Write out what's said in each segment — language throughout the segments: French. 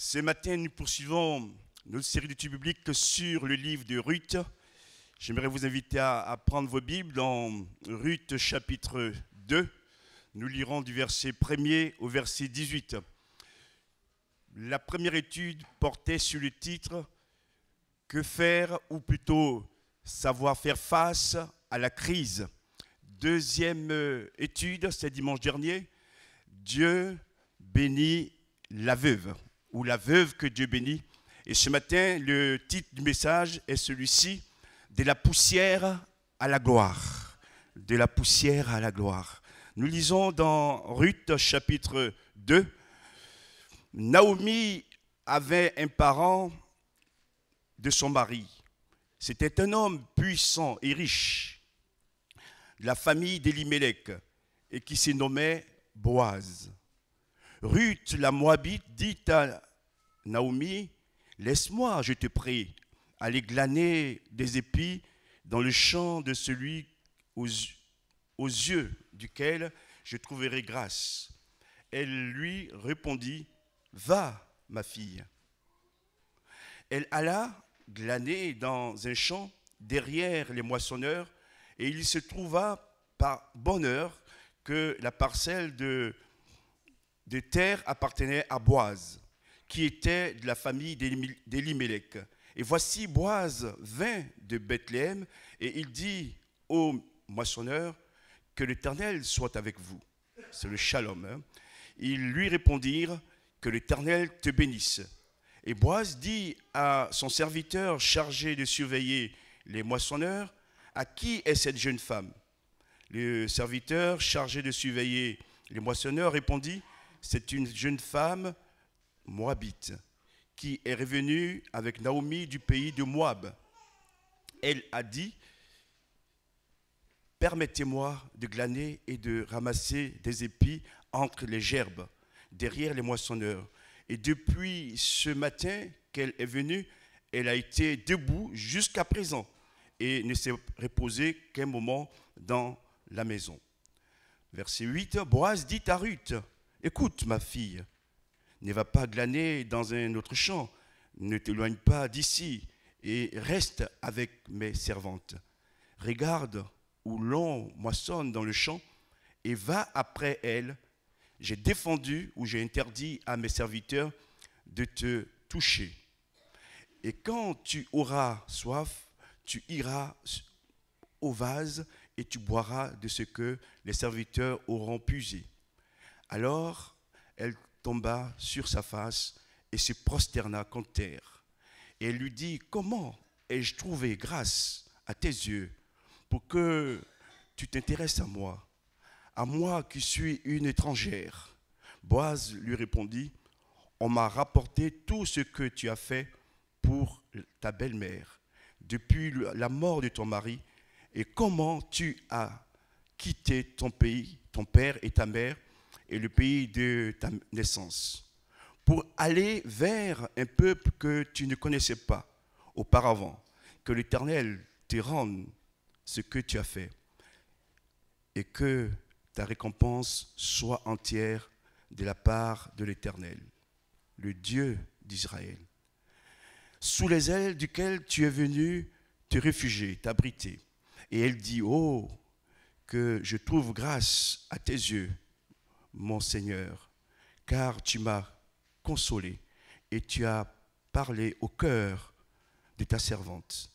Ce matin, nous poursuivons notre série d'études bibliques sur le livre de Ruth. J'aimerais vous inviter à prendre vos Bibles dans Ruth chapitre 2. Nous lirons du verset 1er au verset 18. La première étude portait sur le titre « Que faire » ou plutôt « Savoir faire face à la crise ». Deuxième étude, c'est dimanche dernier, « Dieu bénit la veuve » ou « La veuve que Dieu bénit ». Et ce matin, le titre du message est celui-ci, « De la poussière à la gloire ». De la poussière à la gloire. Nous lisons dans Ruth chapitre 2. Naomi avait un parent de son mari. C'était un homme puissant et riche, de la famille d'Elimelech, et qui se nommait Boaz. Ruth, la Moabite, dit à Naomi, « Laisse-moi, je te prie, aller glaner des épis dans le champ de celui aux yeux duquel je trouverai grâce. » Elle lui répondit, « Va, ma fille. » Elle alla glaner dans un champ derrière les moissonneurs, et il se trouva par bonheur que la parcelle de terre appartenait à Boaz, qui était de la famille d'Elimelech. Et voici Boaz vint de Bethléem, et il dit aux moissonneurs, « Que l'Éternel soit avec vous. » C'est le shalom. Hein? Ils lui répondirent, « Que l'Éternel te bénisse. » Et Boaz dit à son serviteur chargé de surveiller les moissonneurs, « À qui est cette jeune femme ?» Le serviteur chargé de surveiller les moissonneurs répondit, « C'est une jeune femme moabite qui est revenue avec Naomi du pays de Moab. Elle a dit, « Permettez-moi de glaner et de ramasser des épis entre les gerbes, derrière les moissonneurs. » Et depuis ce matin qu'elle est venue, elle a été debout jusqu'à présent et ne s'est reposée qu'un moment dans la maison. Verset 8, Boaz dit à Ruth, « Écoute, ma fille, ne va pas glaner dans un autre champ, ne t'éloigne pas d'ici et reste avec mes servantes. Regarde où l'on moissonne dans le champ et va après elle. J'ai défendu ou j'ai interdit à mes serviteurs de te toucher. Et quand tu auras soif, tu iras au vase et tu boiras de ce que les serviteurs auront puisé. » Alors elle tomba sur sa face et se prosterna contre terre. Et elle lui dit, « Comment ai-je trouvé grâce à tes yeux pour que tu t'intéresses à moi qui suis une étrangère ?» Boaz lui répondit, « On m'a rapporté tout ce que tu as fait pour ta belle-mère depuis la mort de ton mari et comment tu as quitté ton pays, ton père et ta mère et le pays de ta naissance pour aller vers un peuple que tu ne connaissais pas auparavant. Que l'Éternel te rende ce que tu as fait et que ta récompense soit entière de la part de l'Éternel, le Dieu d'Israël, sous les ailes duquel tu es venu te réfugier, t'abriter. » Et elle dit, « Oh, que je trouve grâce à tes yeux, mon Seigneur, car tu m'as consolé et tu as parlé au cœur de ta servante.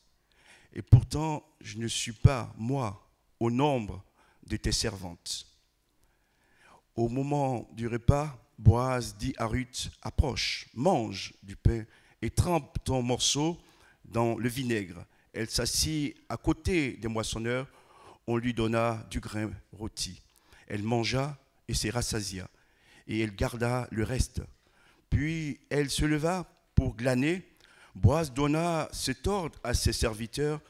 Et pourtant, je ne suis pas, moi, au nombre de tes servantes. » Au moment du repas, Boaz dit à Ruth, « Approche, mange du pain et trempe ton morceau dans le vinaigre. » Elle s'assit à côté des moissonneurs, on lui donna du grain rôti. Elle mangea et se rassasia, et elle garda le reste. Puis elle se leva pour glaner. Boaz donna cet ordre à ses serviteurs,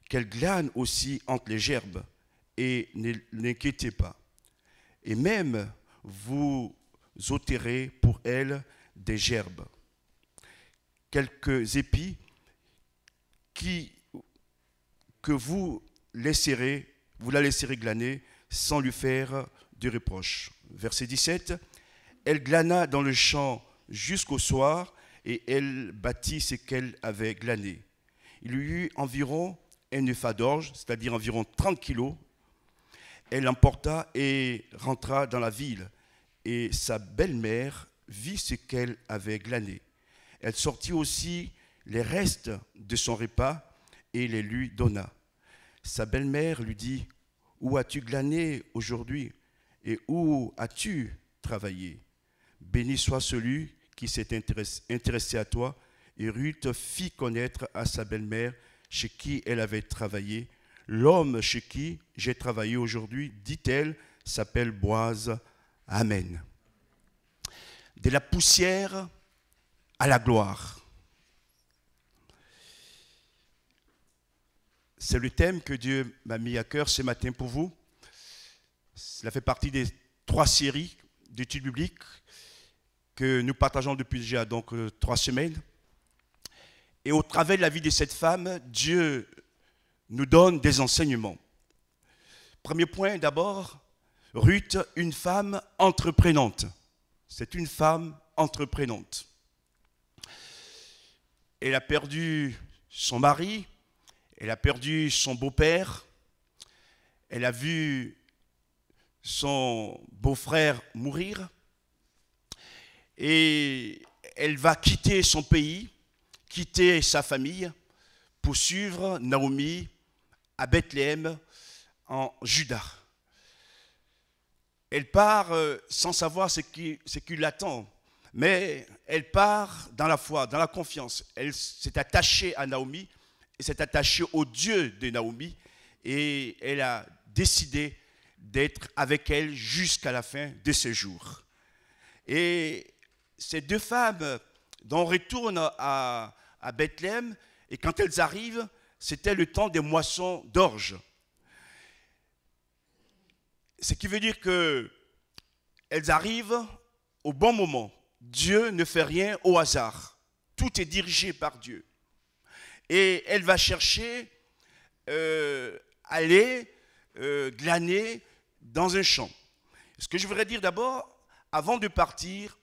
qu'elle glane aussi entre les gerbes, et ne l'inquiétez pas. Et même vous ôterez pour elle des gerbes, quelques épis que vous la laisserez glaner sans lui faire de reproche. Verset 17, elle glana dans le champ jusqu'au soir, et elle bâtit ce qu'elle avait glané. Il y eut environ un épha d'orge, c'est-à-dire environ 30 kilos. Elle l'emporta et rentra dans la ville. Et sa belle-mère vit ce qu'elle avait glané. Elle sortit aussi les restes de son repas et les lui donna. Sa belle-mère lui dit, « Où as-tu glané aujourd'hui et où as-tu travaillé? Béni soit celui qui s'est intéressé à toi. » Et Ruth fit connaître à sa belle-mère chez qui elle avait travaillé. « L'homme chez qui j'ai travaillé aujourd'hui, dit-elle, s'appelle Boaz. » Amen. De la poussière à la gloire. C'est le thème que Dieu m'a mis à cœur ce matin pour vous. Cela fait partie des 3 séries d'études bibliques que nous partageons depuis déjà 3 semaines. Et au travers de la vie de cette femme, Dieu nous donne des enseignements. Premier point d'abord, Ruth, une femme entreprenante. C'est une femme entreprenante. Elle a perdu son mari, elle a perdu son beau-père, elle a vu son beau-frère mourir et elle va quitter son pays, quitter sa famille pour suivre Naomi à Bethléem en Juda. Elle part sans savoir ce qui l'attend, mais elle part dans la foi, dans la confiance. Elle s'est attachée à Naomi, elle s'est attachée au Dieu de Naomi et elle a décidé d'être avec elle jusqu'à la fin de ses jours. Et ces 2 femmes dont on retourne à Bethléem, et quand elles arrivent, c'était le temps des moissons d'orge. Ce qui veut dire qu'elles arrivent au bon moment. Dieu ne fait rien au hasard. Tout est dirigé par Dieu. Et elle va chercher, aller glaner dans un champ. Ce que je voudrais dire d'abord, avant de partir,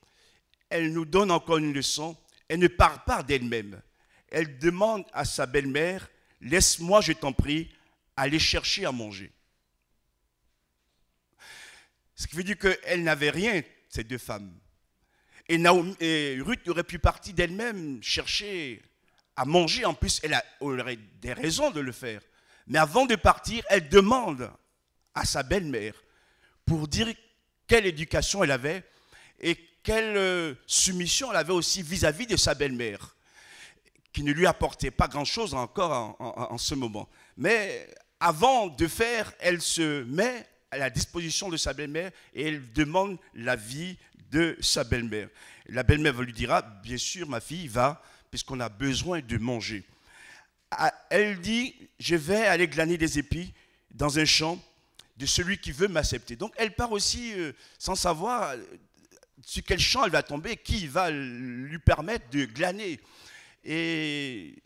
elle nous donne encore une leçon. Elle ne part pas d'elle-même. Elle demande à sa belle-mère, « Laisse-moi, je t'en prie, aller chercher à manger. » Ce qui veut dire qu'elle n'avait rien, ces 2 femmes. Et Ruth aurait pu partir d'elle-même chercher à manger. En plus, elle aurait des raisons de le faire. Mais avant de partir, elle demande à sa belle-mère pour dire quelle éducation elle avait et quelle soumission elle avait aussi vis-à-vis de sa belle-mère, qui ne lui apportait pas grand-chose encore en ce moment. Mais avant de faire, elle se met à la disposition de sa belle-mère et elle demande l'avis de sa belle-mère. La belle-mère lui dira, bien sûr ma fille, va, puisqu'on a besoin de manger. Elle dit, je vais aller glaner des épis dans un champ de celui qui veut m'accepter. Donc elle part aussi sans savoir sur quel champ elle va tomber, qui va lui permettre de glaner. Et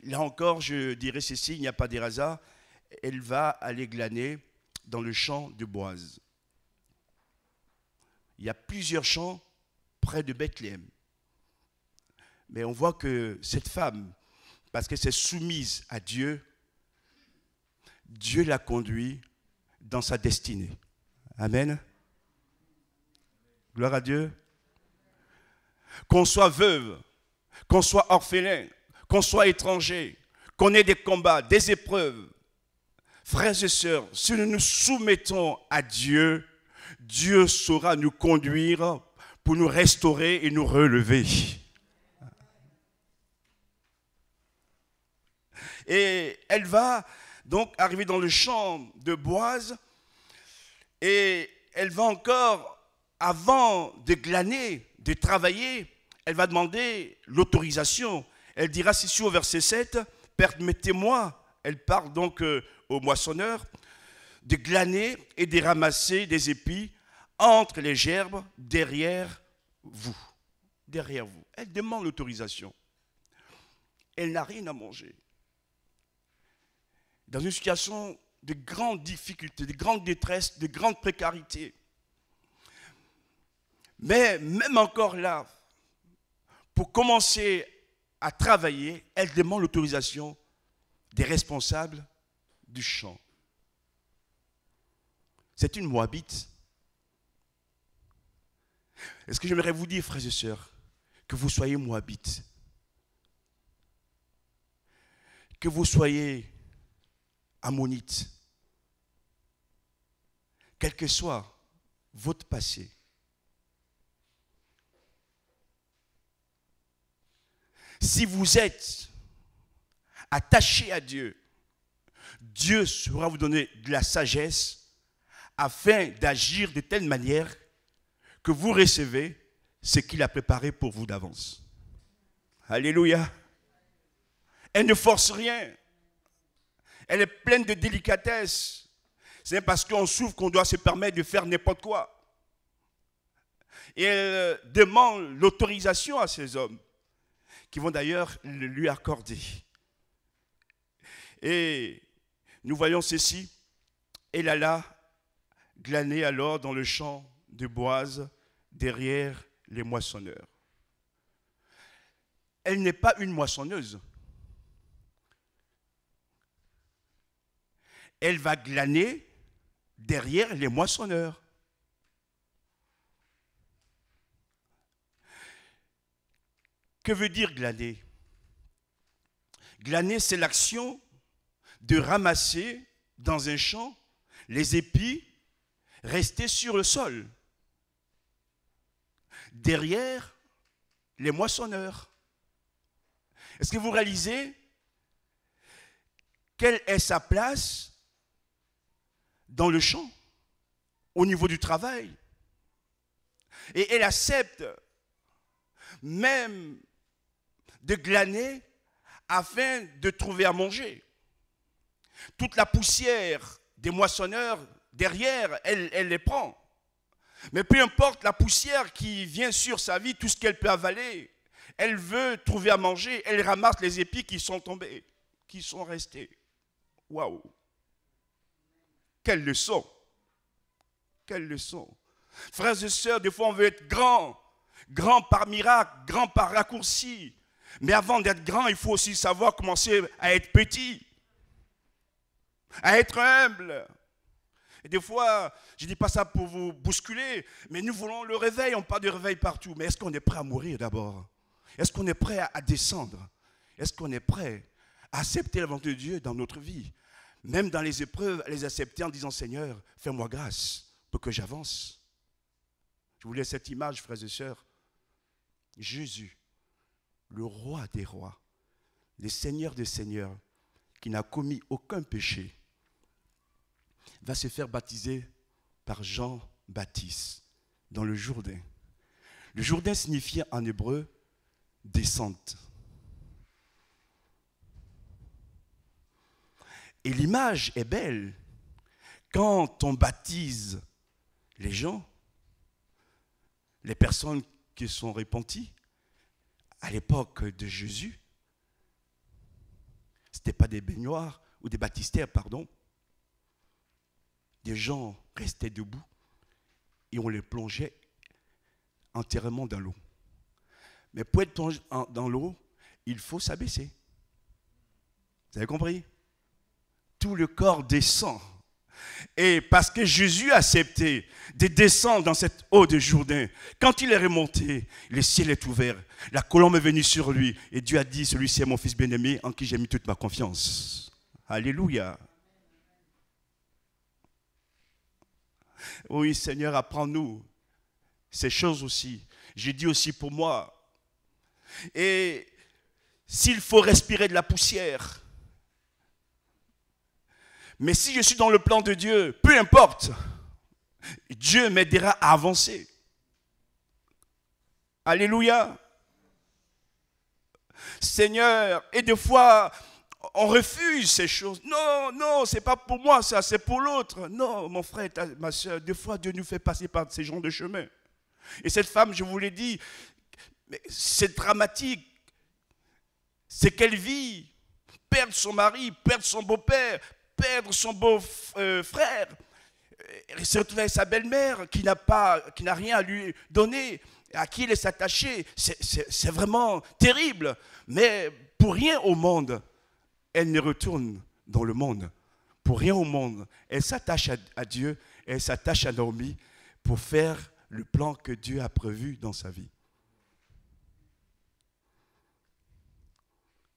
là encore, je dirais ceci, il n'y a pas de hasard, elle va aller glaner dans le champ de Boaz. Il y a plusieurs champs près de Bethléem. Mais on voit que cette femme, parce qu'elle s'est soumise à Dieu, Dieu l'a conduit dans sa destinée. Amen. Gloire à Dieu. Qu'on soit veuve, qu'on soit orphelin, qu'on soit étranger, qu'on ait des combats, des épreuves, frères et sœurs, si nous nous soumettons à Dieu, Dieu saura nous conduire pour nous restaurer et nous relever. Et elle va donc arriver dans le champ de Boaz et elle va encore, avant de glaner, de travailler, elle va demander l'autorisation. Elle dira ceci au verset 7, « Permettez-moi », elle parle donc au moissonneur, « de glaner et de ramasser des épis entre les gerbes derrière vous. » Derrière vous. Elle demande l'autorisation. Elle n'a rien à manger. Dans une situation de grande difficulté, de grande détresse, de grande précarité. Mais même encore là, pour commencer à travailler, elle demande l'autorisation des responsables du champ. C'est une Moabite. Est-ce que j'aimerais vous dire, frères et sœurs, que vous soyez Moabites, que vous soyez Ammonites, quel que soit votre passé, si vous êtes attaché à Dieu, Dieu saura vous donner de la sagesse afin d'agir de telle manière que vous recevez ce qu'il a préparé pour vous d'avance. Alléluia. Elle ne force rien. Elle est pleine de délicatesse. C'est parce qu'on souffre qu'on doit se permettre de faire n'importe quoi. Et elle demande l'autorisation à ces hommes, qui vont d'ailleurs le lui accorder. Et nous voyons ceci. Elle alla glaner alors dans le champ de Boaz, derrière les moissonneurs. Elle n'est pas une moissonneuse. Elle va glaner derrière les moissonneurs. Que veut dire glaner? Glaner, c'est l'action de ramasser dans un champ les épis restés sur le sol, derrière les moissonneurs. Est-ce que vous réalisez quelle est sa place dans le champ, au niveau du travail? Et elle accepte même de glaner afin de trouver à manger. Toute la poussière des moissonneurs, derrière, elle les prend. Mais peu importe la poussière qui vient sur sa vie, tout ce qu'elle peut avaler, elle veut trouver à manger, elle ramasse les épis qui sont tombés, qui sont restés. Waouh! Quelle leçon! Quelle leçon! Frères et sœurs, des fois on veut être grand, grand par miracle, grand par raccourci. Mais avant d'être grand, il faut aussi savoir commencer à être petit, à être humble. Et des fois, je ne dis pas ça pour vous bousculer, mais nous voulons le réveil, on parle de réveil partout. Mais est-ce qu'on est prêt à mourir d'abord? Est-ce qu'on est prêt à descendre? Est-ce qu'on est prêt à accepter la volonté de Dieu dans notre vie? Même dans les épreuves, à les accepter en disant, Seigneur, fais-moi grâce pour que j'avance. Je vous laisse cette image, frères et sœurs. Jésus, le roi des rois, le Seigneur des seigneurs, qui n'a commis aucun péché, va se faire baptiser par Jean-Baptiste dans le Jourdain. Le Jourdain signifiait en hébreu descente. Et l'image est belle. Quand on baptise les gens, les personnes qui sont repenties, à l'époque de Jésus, ce n'était pas des baignoires ou des baptistères, pardon. Des gens restaient debout et on les plongeait entièrement dans l'eau. Mais pour être plongé dans l'eau, il faut s'abaisser. Vous avez compris? Tout le corps descend. Et parce que Jésus a accepté de descendre dans cette eau de Jourdain, quand il est remonté, le ciel est ouvert, la colombe est venue sur lui, et Dieu a dit, celui-ci est mon fils bien-aimé, en qui j'ai mis toute ma confiance. Alléluia. Oui, Seigneur, apprends-nous ces choses aussi. J'ai dit aussi pour moi. Et s'il faut respirer de la poussière, mais si je suis dans le plan de Dieu, peu importe, Dieu m'aidera à avancer. Alléluia. Seigneur, et des fois, on refuse ces choses. Non, non, c'est pas pour moi ça, c'est pour l'autre. Non, mon frère, ma soeur, des fois Dieu nous fait passer par ces genres de chemin. Et cette femme, je vous l'ai dit, c'est dramatique. C'est qu'elle vit perdre son mari, perdre son beau-père, perdre son beau-frère, il s'est retrouvé avec sa belle-mère qui n'a rien à lui donner, à qui il est attaché. C'est vraiment terrible. Mais pour rien au monde, elle ne retourne dans le monde. Pour rien au monde, elle s'attache à Dieu, elle s'attache à Naomi pour faire le plan que Dieu a prévu dans sa vie.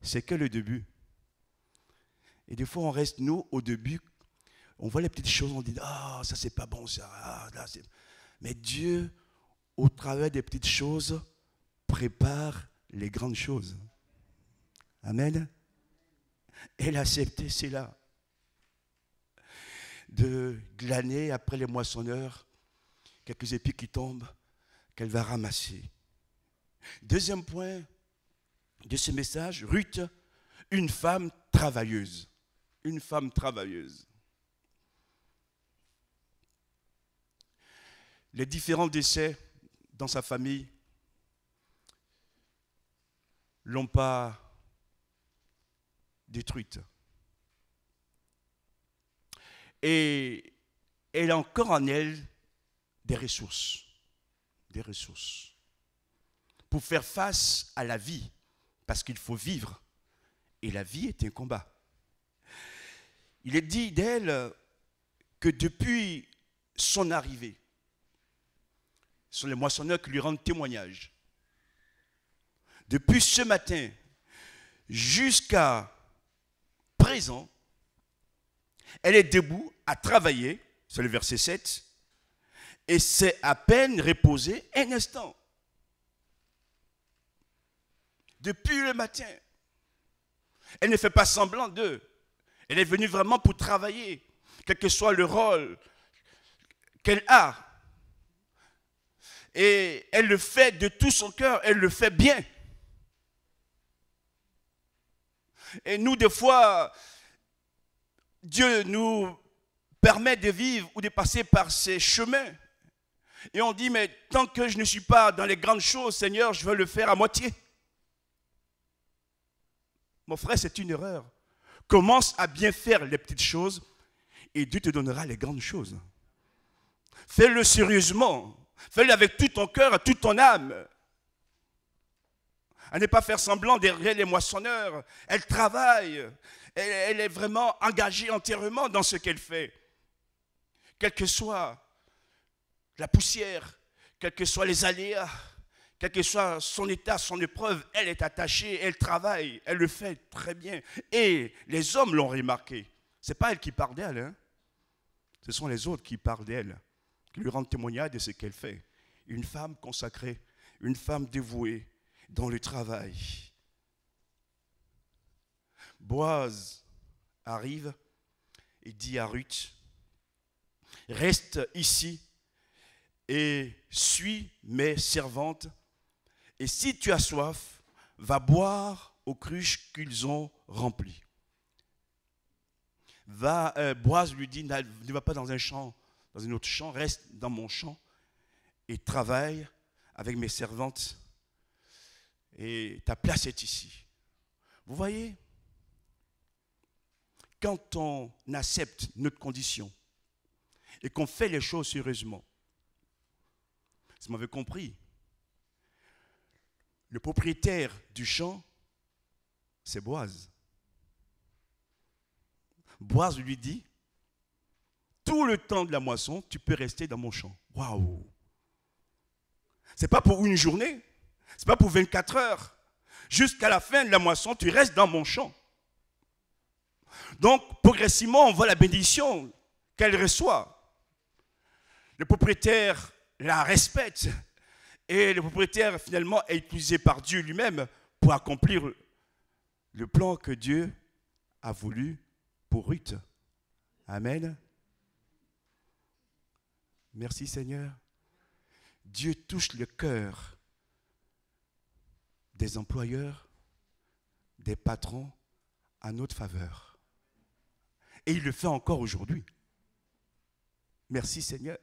C'est que le début. Et des fois, on reste, nous, au début, on voit les petites choses, on dit « Ah, ça, c'est pas bon, ça. Ah, là, c'est... » Mais Dieu, au travers des petites choses, prépare les grandes choses. Amen. Elle a accepté cela. De glaner après les moissonneurs, quelques épis qui tombent, qu'elle va ramasser. Deuxième point de ce message, Ruth, une femme travailleuse. Une femme travailleuse. Les différents décès dans sa famille ne l'ont pas détruite. Et elle a encore en elle des ressources pour faire face à la vie, parce qu'il faut vivre. Et la vie est un combat. Il est dit d'elle que depuis son arrivée, ce sont les moissonneurs qui lui rendent témoignage. Depuis ce matin jusqu'à présent, elle est debout à travailler, c'est le verset 7, et c'est à peine reposée un instant. Depuis le matin, elle ne fait pas semblant d'eux. Elle est venue vraiment pour travailler, quel que soit le rôle qu'elle a. Et elle le fait de tout son cœur, elle le fait bien. Et nous, des fois, Dieu nous permet de vivre ou de passer par ces chemins. Et on dit, mais tant que je ne suis pas dans les grandes choses, Seigneur, je veux le faire à moitié. Mon frère, c'est une erreur. Commence à bien faire les petites choses et Dieu te donnera les grandes choses. Fais-le sérieusement. Fais-le avec tout ton cœur, toute ton âme. À ne pas faire semblant derrière les moissonneurs. Elle travaille. Elle est vraiment engagée entièrement dans ce qu'elle fait. Quelle que soit la poussière, quels que soient les aléas, quel que soit son état, son épreuve, elle est attachée, elle travaille, elle le fait très bien. Et les hommes l'ont remarqué. Ce n'est pas elle qui parle d'elle, hein. Ce sont les autres qui parlent d'elle, qui lui rendent témoignage de ce qu'elle fait. Une femme consacrée, une femme dévouée dans le travail. Boaz arrive et dit à Ruth, reste ici et suis mes servantes. Et si tu as soif, va boire aux cruches qu'ils ont remplies. Boaz lui dit, ne va pas dans un champ, dans un autre champ, reste dans mon champ et travaille avec mes servantes. Et ta place est ici. Vous voyez, quand on accepte notre condition et qu'on fait les choses sérieusement, si vous m'avez compris, le propriétaire du champ, c'est Boaz. Boaz lui dit, tout le temps de la moisson, tu peux rester dans mon champ. Waouh! Ce n'est pas pour une journée, ce n'est pas pour 24 heures. Jusqu'à la fin de la moisson, tu restes dans mon champ. Donc, progressivement, on voit la bénédiction qu'elle reçoit. Le propriétaire la respecte. Et le propriétaire, finalement, est utilisé par Dieu lui-même pour accomplir le plan que Dieu a voulu pour Ruth. Amen. Merci Seigneur. Dieu touche le cœur des employeurs, des patrons à notre faveur. Et il le fait encore aujourd'hui. Merci Seigneur.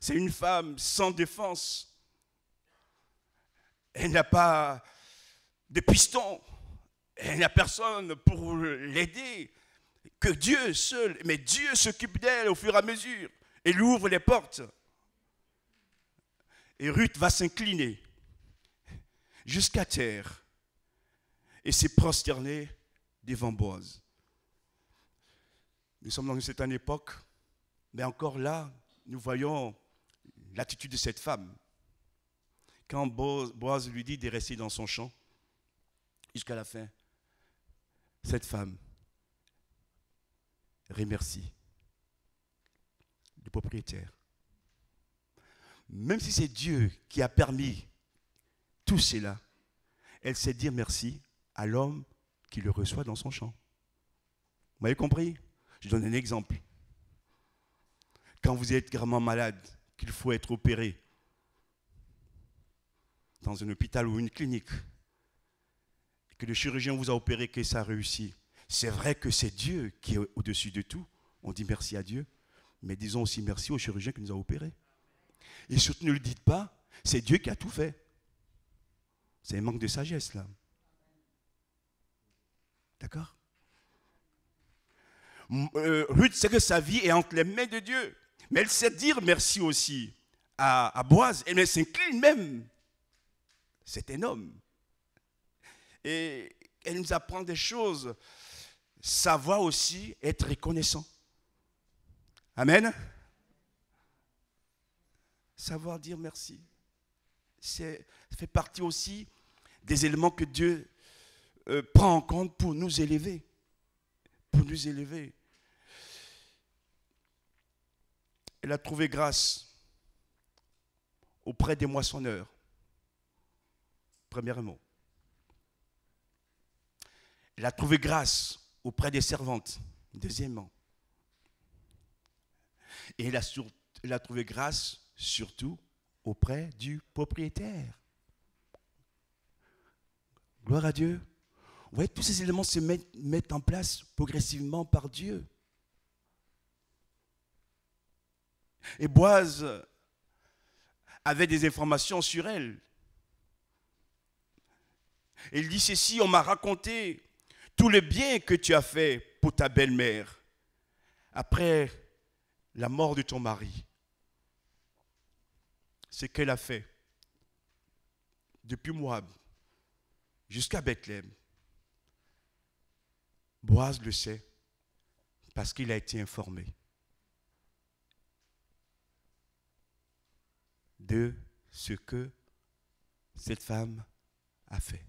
C'est une femme sans défense. Elle n'a pas de piston. Elle n'a personne pour l'aider. que Dieu seul, mais Dieu s'occupe d'elle au fur et à mesure. Et lui ouvre les portes. Et Ruth va s'incliner jusqu'à terre et s'est prosternée devant Boaz. Nous sommes dans une certaine époque, mais encore là, nous voyons l'attitude de cette femme. Quand Boaz lui dit de rester dans son champ jusqu'à la fin, cette femme remercie le propriétaire. Même si c'est Dieu qui a permis tout cela, elle sait dire merci à l'homme qui le reçoit dans son champ. Vous m'avez compris? Je donne un exemple. Quand vous êtes gravement malade, qu'il faut être opéré dans un hôpital ou une clinique, que le chirurgien vous a opéré, que ça a réussi, c'est vrai que c'est Dieu qui est au-dessus de tout. On dit merci à Dieu, mais disons aussi merci au chirurgien qui nous a opérés. Et surtout ne le dites pas, c'est Dieu qui a tout fait. C'est un manque de sagesse là. D'accord? Ruth sait que sa vie est entre les mains de Dieu. Mais elle sait dire merci aussi à Boaz. Elle s'incline même. C'est un homme. Et elle nous apprend des choses. Savoir aussi être reconnaissant. Amen. Savoir dire merci. Ça fait partie aussi des éléments que Dieu prend en compte pour nous élever. Pour nous élever. Elle a trouvé grâce auprès des moissonneurs. Premièrement. Elle a trouvé grâce auprès des servantes. Deuxièmement. Et elle a trouvé grâce surtout auprès du propriétaire. Gloire à Dieu. Vous voyez, tous ces éléments se mettent en place progressivement par Dieu. Et Boaz avait des informations sur elle. Et il dit ceci, on m'a raconté tout le bien que tu as fait pour ta belle-mère après la mort de ton mari. Ce qu'elle a fait depuis Moab jusqu'à Bethléem. Boaz le sait parce qu'il a été informé de ce que cette femme a fait.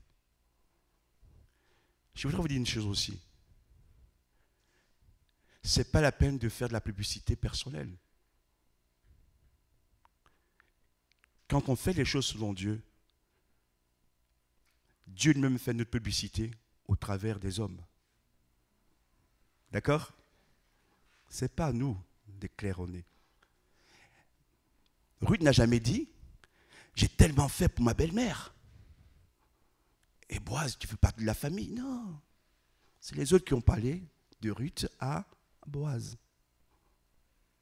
Je voudrais vous dire une chose aussi. Ce n'est pas la peine de faire de la publicité personnelle. Quand on fait les choses selon Dieu, Dieu lui-même fait notre publicité au travers des hommes. D'accord? Ce n'est pas à nous de claironner. Ruth n'a jamais dit « J'ai tellement fait pour ma belle-mère. » Et Boaz, tu fais partie de la famille. Non. C'est les autres qui ont parlé de Ruth à Boaz.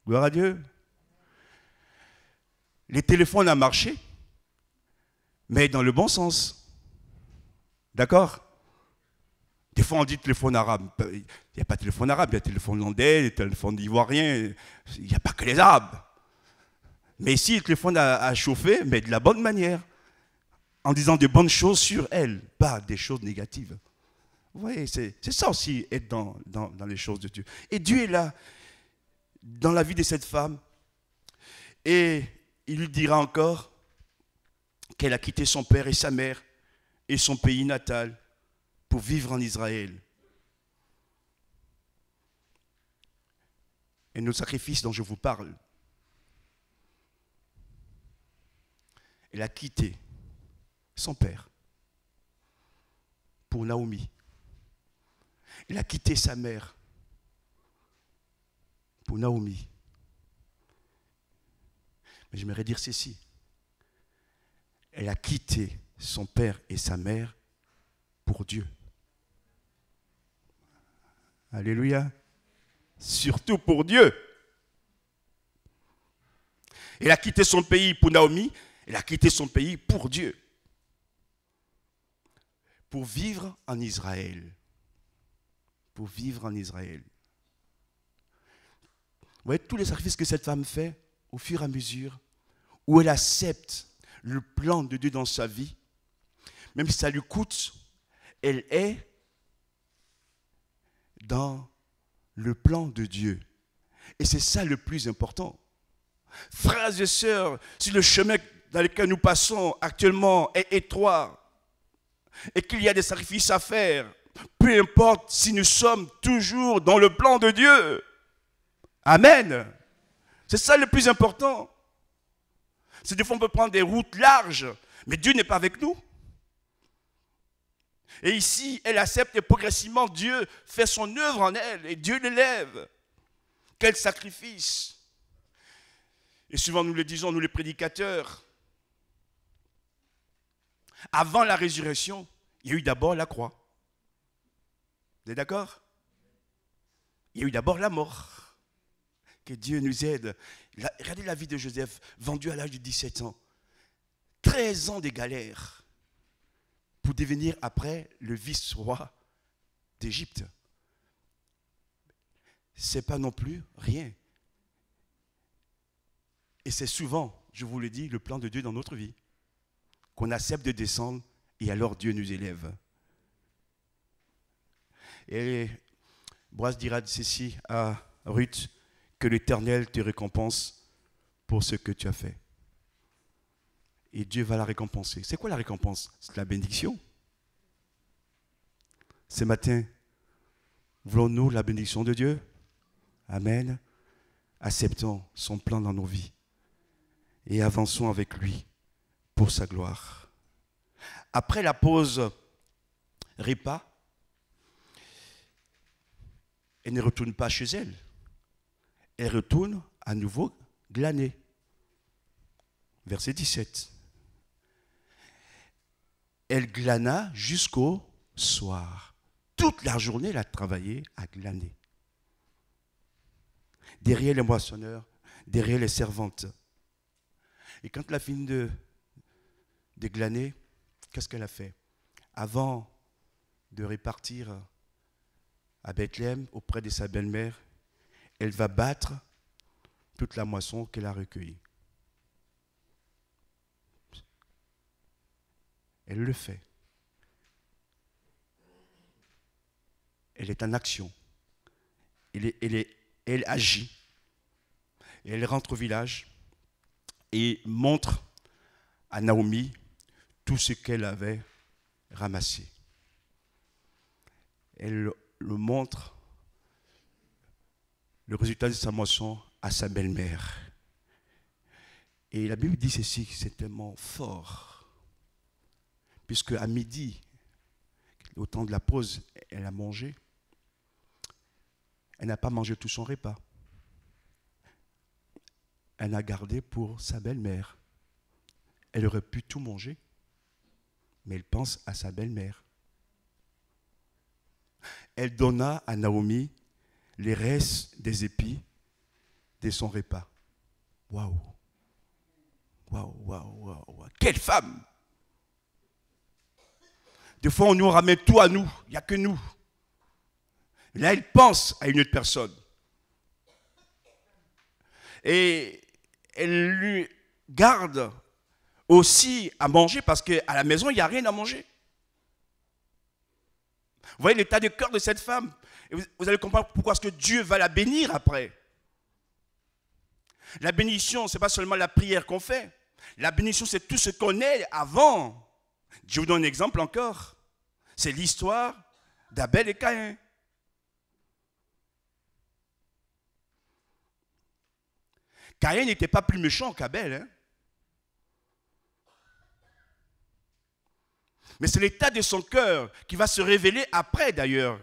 Gloire à Dieu. Les téléphones ont marché, mais dans le bon sens. D'accord? Des fois, on dit téléphone arabe. Il n'y a pas de téléphone arabe, il y a téléphone hollandais, téléphone ivoirien. Il n'y a pas que les arabes. Mais ici, le téléphone a chauffé, mais de la bonne manière. En disant de bonnes choses sur elle, pas des choses négatives. Vous voyez, c'est ça aussi, être dans les choses de Dieu. Et Dieu est là, dans la vie de cette femme. Et il lui dira encore qu'elle a quitté son père et sa mère et son pays natal pour vivre en Israël. Et le sacrifice dont je vous parle, elle a quitté son père pour Naomi. Elle a quitté sa mère pour Naomi. Mais j'aimerais dire ceci. Elle a quitté son père et sa mère pour Dieu. Alléluia. Surtout pour Dieu. Elle a quitté son pays pour Naomi. Elle a quitté son pays pour Dieu. Pour vivre en Israël. Pour vivre en Israël. Vous voyez tous les sacrifices que cette femme fait au fur et à mesure, où elle accepte le plan de Dieu dans sa vie, même si ça lui coûte, elle est dans le plan de Dieu. Et c'est ça le plus important. Frères et sœurs, si le chemin dans lequel nous passons actuellement est étroit et qu'il y a des sacrifices à faire, peu importe si nous sommes toujours dans le plan de Dieu. Amen. C'est ça le plus important. C'est des fois on peut prendre des routes larges, mais Dieu n'est pas avec nous. Et ici, elle accepte et progressivement Dieu fait son œuvre en elle et Dieu l'élève. Quel sacrifice! Et souvent nous le disons, nous les prédicateurs, avant la résurrection, il y a eu d'abord la croix. Vous êtes d'accord? Il y a eu d'abord la mort. Que Dieu nous aide. Regardez la vie de Joseph, vendu à l'âge de 17 ans. 13 ans de galère pour devenir après le vice-roi d'Égypte. Ce n'est pas non plus rien. Et c'est souvent, je vous le dis, le plan de Dieu dans notre vie. Qu'on accepte de descendre et alors Dieu nous élève. Et Boaz dira ceci à Ruth, que l'Éternel te récompense pour ce que tu as fait. Et Dieu va la récompenser. C'est quoi la récompense? C'est la bénédiction. Ce matin, voulons-nous la bénédiction de Dieu? Amen. Acceptons son plan dans nos vies et avançons avec lui pour sa gloire. Après la pause repas, elle ne retourne pas chez elle. Elle retourne à nouveau glaner. Verset 17. Elle glana jusqu'au soir. Toute la journée, elle a travaillé à glaner. Derrière les moissonneurs, derrière les servantes. Et quand elle a fini de glaner, qu'est-ce qu'elle a fait? Avant de repartir à Bethléem auprès de sa belle-mère, elle va battre toute la moisson qu'elle a recueillie. Elle le fait. Elle est en action. Elle agit. Et elle rentre au village et montre à Naomi tout ce qu'elle avait ramassé. Elle le montre, le résultat de sa moisson, à sa belle-mère. Et la Bible dit ceci, c'est tellement fort, puisque à midi, au temps de la pause, elle a mangé. Elle n'a pas mangé tout son repas. Elle a gardé pour sa belle-mère. Elle aurait pu tout manger, mais elle pense à sa belle-mère. Elle donna à Naomi les restes des épis de son repas. Waouh! Waouh, waouh, waouh! Quelle femme! Des fois, on nous ramène tout à nous. Il n'y a que nous. Là, elle pense à une autre personne. Et elle lui garde aussi à manger parce qu'à la maison, il n'y a rien à manger. Vous voyez l'état de cœur de cette femme. Et vous allez comprendre pourquoi est-ce que Dieu va la bénir après. La bénédiction, ce n'est pas seulement la prière qu'on fait. La bénédiction, c'est tout ce qu'on est avant. Je vous donne un exemple encore. C'est l'histoire d'Abel et Caïn. Caïn n'était pas plus méchant qu'Abel. Hein? Mais c'est l'état de son cœur qui va se révéler après d'ailleurs.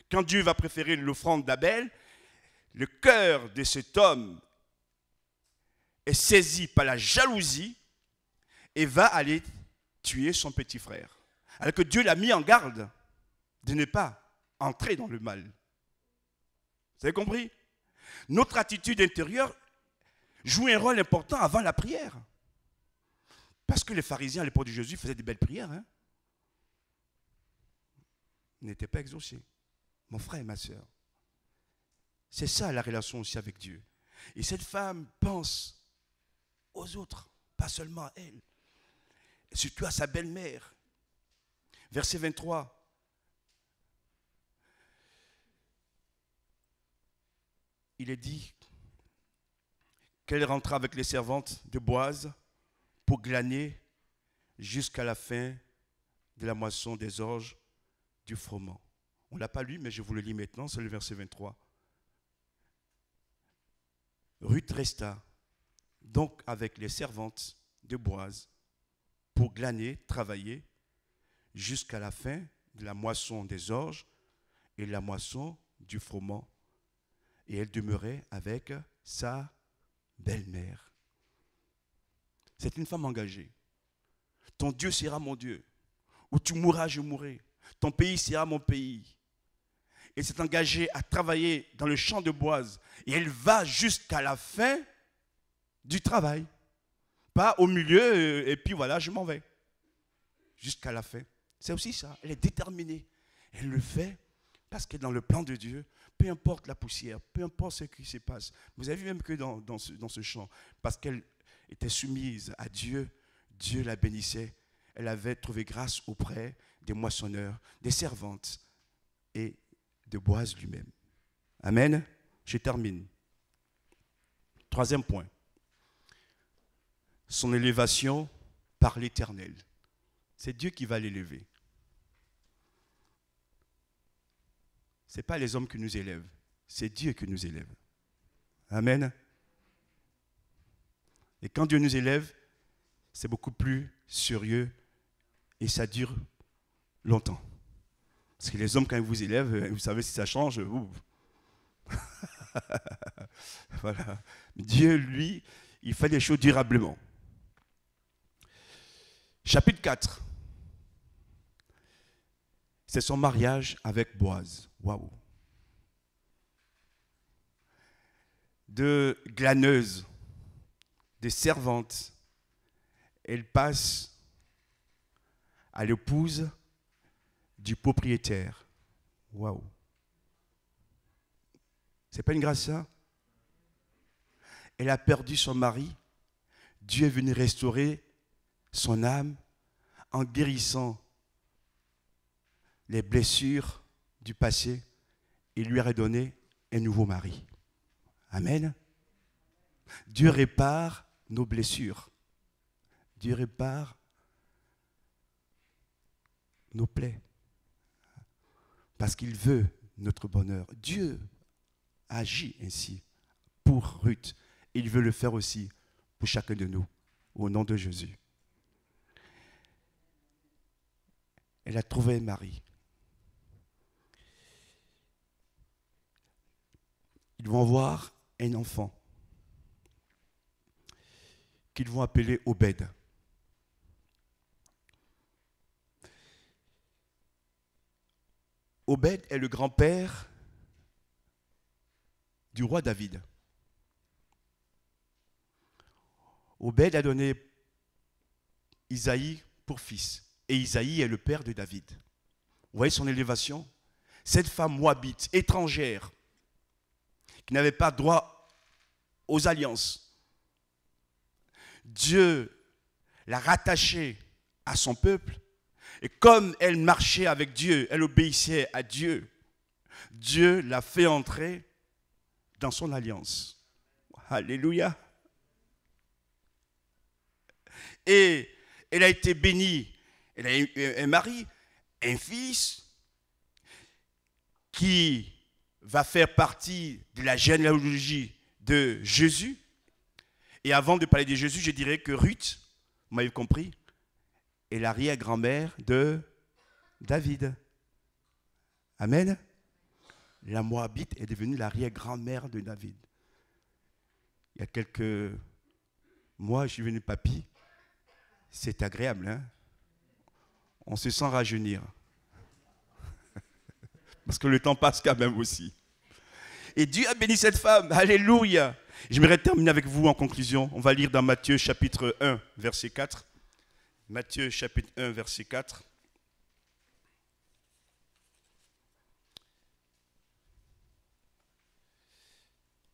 Quand Dieu va préférer l'offrande d'Abel, le cœur de cet homme est saisi par la jalousie et va aller tuer son petit frère. Alors que Dieu l'a mis en garde de ne pas entrer dans le mal. Vous avez compris? Notre attitude intérieure joue un rôle important avant la prière. Parce que les pharisiens à l'époque de Jésus faisaient des belles prières. Hein? Ils n'étaient pas exaucés. Mon frère et ma soeur. C'est ça la relation aussi avec Dieu. Et cette femme pense aux autres, pas seulement à elle, et surtout à sa belle-mère. Verset 23. Il est dit qu'elle rentra avec les servantes de Boaz pour glaner jusqu'à la fin de la moisson des orges du froment. On ne l'a pas lu, mais je vous le lis maintenant, c'est le verset 23. Ruth resta donc avec les servantes de Boaz pour glaner, travailler, jusqu'à la fin de la moisson des orges et la moisson du froment. Et elle demeurait avec sa belle-mère. C'est une femme engagée. Ton Dieu sera mon Dieu. Où tu mourras, je mourrai. Ton pays sera mon pays. Elle s'est engagée à travailler dans le champ de Boaz. Et elle va jusqu'à la fin du travail. Pas au milieu, et puis voilà, je m'en vais. Jusqu'à la fin. C'est aussi ça. Elle est déterminée. Elle le fait parce qu'elle est dans le plan de Dieu. Peu importe la poussière, peu importe ce qui se passe. Vous avez vu même que dans ce champ, parce qu'elle était soumise à Dieu, Dieu la bénissait. Elle avait trouvé grâce auprès des moissonneurs, des servantes et de Boaz lui-même. Amen. Je termine. Troisième point. Son élévation par l'Éternel. C'est Dieu qui va l'élever. Ce n'est pas les hommes qui nous élèvent, c'est Dieu qui nous élève. Amen. Et quand Dieu nous élève, c'est beaucoup plus sérieux et ça dure longtemps. Parce que les hommes, quand ils vous élèvent, vous savez si ça change, voilà. Dieu, lui, il fait des choses durablement. Chapitre 4. C'est son mariage avec Boaz. Waouh! De glaneuse, de servante, elle passe à l'épouse du propriétaire. Waouh! C'est pas une grâce ça? Elle a perdu son mari. Dieu est venu restaurer son âme en guérissant les blessures du passé et lui a donné un nouveau mari. Amen. Dieu répare nos blessures. Dieu répare nos plaies. Parce qu'il veut notre bonheur. Dieu agit ainsi pour Ruth. Et il veut le faire aussi pour chacun de nous. Au nom de Jésus. Elle a trouvé un mari. Ils vont avoir un enfant qu'ils vont appeler Obed. Obed est le grand-père du roi David. Obed a donné Isaïe pour fils. Et Isaïe est le père de David. Vous voyez son élévation? Cette femme moabite, étrangère, qui n'avait pas droit aux alliances. Dieu l'a rattachée à son peuple. Et comme elle marchait avec Dieu, elle obéissait à Dieu, Dieu l'a fait entrer dans son alliance. Alléluia. Et elle a été bénie. Elle a eu un mari, un fils, qui va faire partie de la généalogie de Jésus. Et avant de parler de Jésus, je dirais que Ruth, vous m'avez compris, est l'arrière-grand-mère de David. Amen. La Moabite est devenue l'arrière-grand-mère de David. Il y a quelques mois, je suis venu papy. C'est agréable, hein? On se sent rajeunir. Parce que le temps passe quand même aussi. Et Dieu a béni cette femme. Alléluia. J'aimerais terminer avec vous en conclusion. On va lire dans Matthieu chapitre 1, verset 4. Matthieu chapitre 1, verset 4.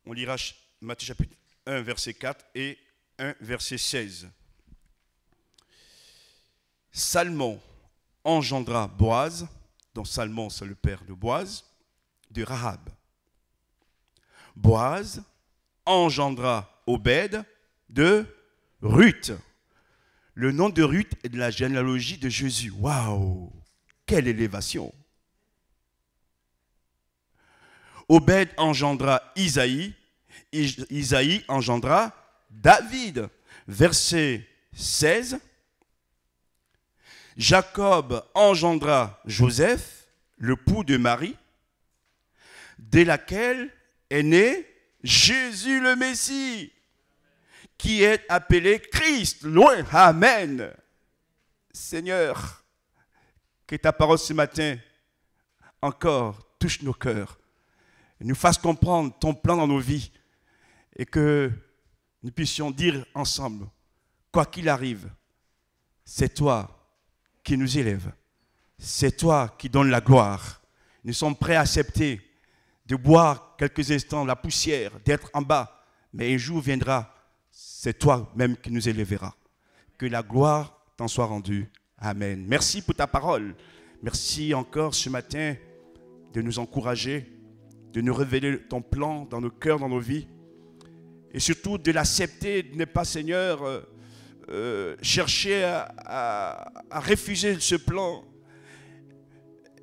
On lira Matthieu chapitre 1, verset 4 et 1, verset 16. Salmon engendra Boaz, dont Salmon c'est le père de Boaz, de Rahab. Boaz engendra Obed de Ruth. Le nom de Ruth est de la généalogie de Jésus. Waouh! Quelle élévation! Obed engendra Isaïe. Isaïe engendra David. Verset 16. Jacob engendra Joseph, le époux de Marie, de laquelle est né Jésus le Messie, qui est appelé Christ. Loin, amen. Seigneur, que ta parole ce matin encore touche nos cœurs, nous fasse comprendre ton plan dans nos vies et que nous puissions dire ensemble, quoi qu'il arrive, c'est toi qui nous élève, c'est toi qui donne la gloire. Nous sommes prêts à accepter de boire quelques instants la poussière, d'être en bas, mais un jour viendra, c'est toi-même qui nous élèvera. Que la gloire t'en soit rendue. Amen. Merci pour ta parole. Merci encore ce matin de nous encourager, de nous révéler ton plan dans nos cœurs, dans nos vies. Et surtout de l'accepter, de ne pas, Seigneur, chercher à refuser ce plan.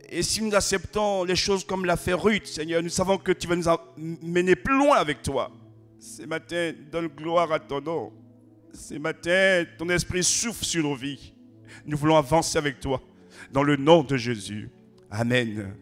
Et si nous acceptons les choses comme l'a fait Ruth, Seigneur, nous savons que tu vas nous mener plus loin avec toi. Ce matin, donne gloire à ton nom. Ce matin, ton esprit souffle sur nos vies. Nous voulons avancer avec toi. Dans le nom de Jésus. Amen.